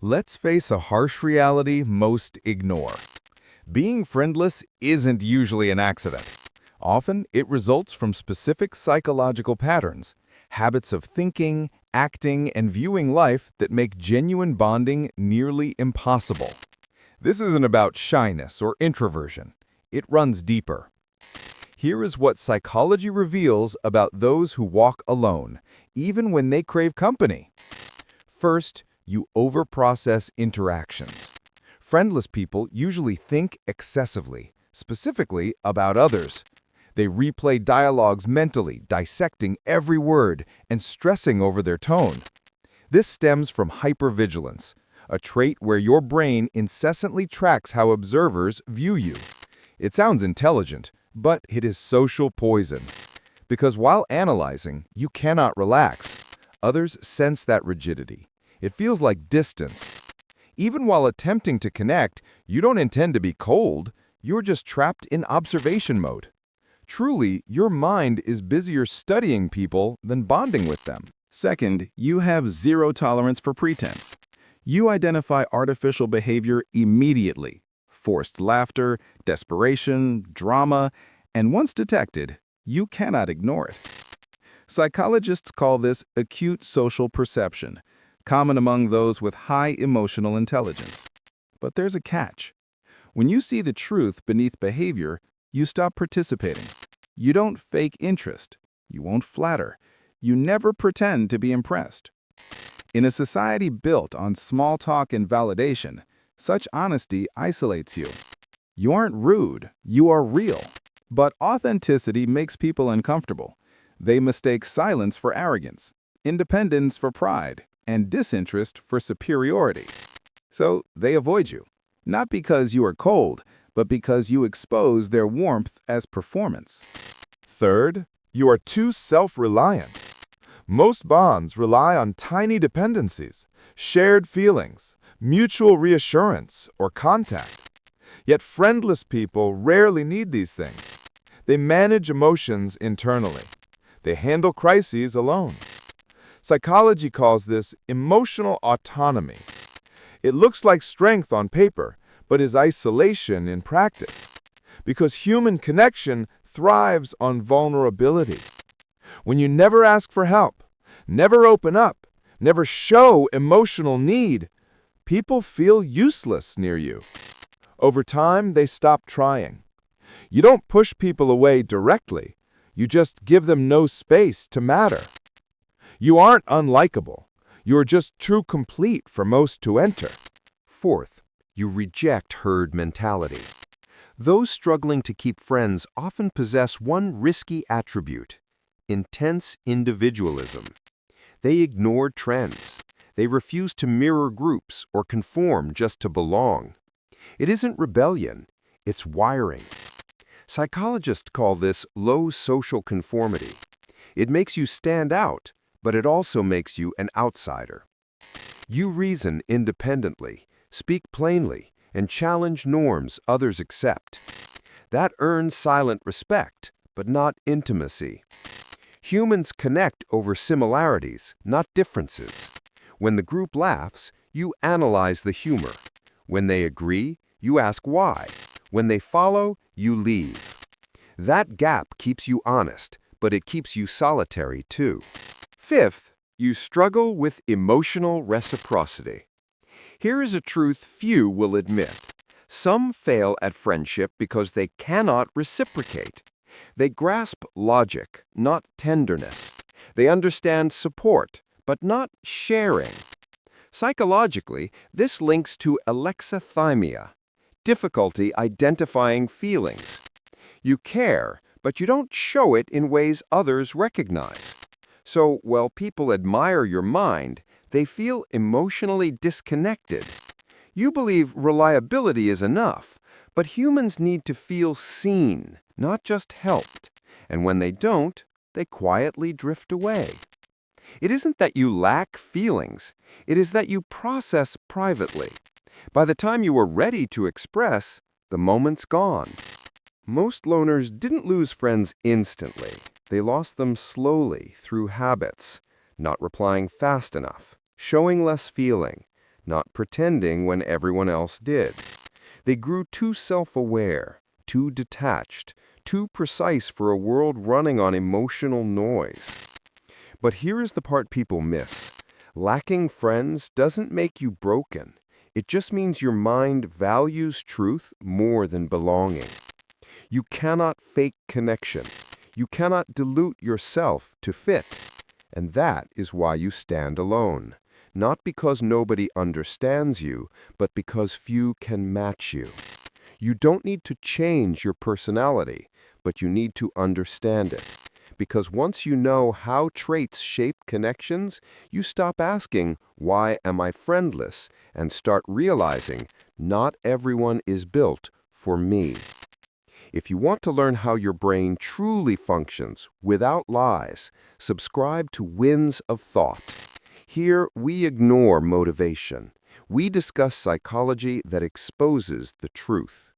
Let's face a harsh reality most ignore. Being friendless isn't usually an accident. Often, it results from specific psychological patterns, habits of thinking, acting, and viewing life that make genuine bonding nearly impossible. This isn't about shyness or introversion. It runs deeper. Here is what psychology reveals about those who walk alone, even when they crave company. First, you overprocess interactions. Friendless people usually think excessively, specifically about others. They replay dialogues mentally, dissecting every word and stressing over their tone. This stems from hypervigilance, a trait where your brain incessantly tracks how observers view you. It sounds intelligent, but it is social poison. Because while analyzing, you cannot relax. Others sense that rigidity. It feels like distance. Even while attempting to connect, you don't intend to be cold. You're just trapped in observation mode. Truly, your mind is busier studying people than bonding with them. Second, you have zero tolerance for pretense. You identify artificial behavior immediately. Forced laughter, desperation, drama, and once detected, you cannot ignore it. Psychologists call this acute social perception, common among those with high emotional intelligence. But there's a catch. When you see the truth beneath behavior, you stop participating. You don't fake interest. You won't flatter. You never pretend to be impressed. In a society built on small talk and validation, such honesty isolates you. You aren't rude, you are real. But authenticity makes people uncomfortable. They mistake silence for arrogance, independence for pride, and disinterest for superiority. So they avoid you, not because you are cold, but because you expose their warmth as performance. Third, you are too self-reliant. Most bonds rely on tiny dependencies, shared feelings, mutual reassurance, or contact. Yet friendless people rarely need these things. They manage emotions internally. They handle crises alone. Psychology calls this emotional autonomy. It looks like strength on paper, but is isolation in practice. Because human connection thrives on vulnerability. When you never ask for help, never open up, never show emotional need, people feel useless near you. Over time, they stop trying. You don't push people away directly. You just give them no space to matter. You aren't unlikable. You are just too complete for most to enter. Fourth, you reject herd mentality. Those struggling to keep friends often possess one risky attribute: intense individualism. They ignore trends. They refuse to mirror groups or conform just to belong. It isn't rebellion, it's wiring. Psychologists call this low social conformity. It makes you stand out, but it also makes you an outsider. You reason independently, speak plainly, and challenge norms others accept. That earns silent respect, but not intimacy. Humans connect over similarities, not differences. When the group laughs, you analyze the humor. When they agree, you ask why. When they follow, you leave. That gap keeps you honest, but it keeps you solitary too. Fifth, you struggle with emotional reciprocity. Here is a truth few will admit. Some fail at friendship because they cannot reciprocate. They grasp logic, not tenderness. They understand support, but not sharing. Psychologically, this links to alexithymia, difficulty identifying feelings. You care, but you don't show it in ways others recognize. So, while people admire your mind, they feel emotionally disconnected. You believe reliability is enough, but humans need to feel seen, not just helped. And when they don't, they quietly drift away. It isn't that you lack feelings, it is that you process privately. By the time you are ready to express, the moment's gone. Most loners didn't lose friends instantly. They lost them slowly through habits, not replying fast enough, showing less feeling, not pretending when everyone else did. They grew too self-aware, too detached, too precise for a world running on emotional noise. But here is the part people miss. Lacking friends doesn't make you broken. It just means your mind values truth more than belonging. You cannot fake connection. You cannot dilute yourself to fit. And that is why you stand alone. Not because nobody understands you, but because few can match you. You don't need to change your personality, but you need to understand it. Because once you know how traits shape connections, you stop asking, "Why am I friendless?" and start realizing, not everyone is built for me. If you want to learn how your brain truly functions without lies, subscribe to Winds of Thought. Here, we ignore motivation. We discuss psychology that exposes the truth.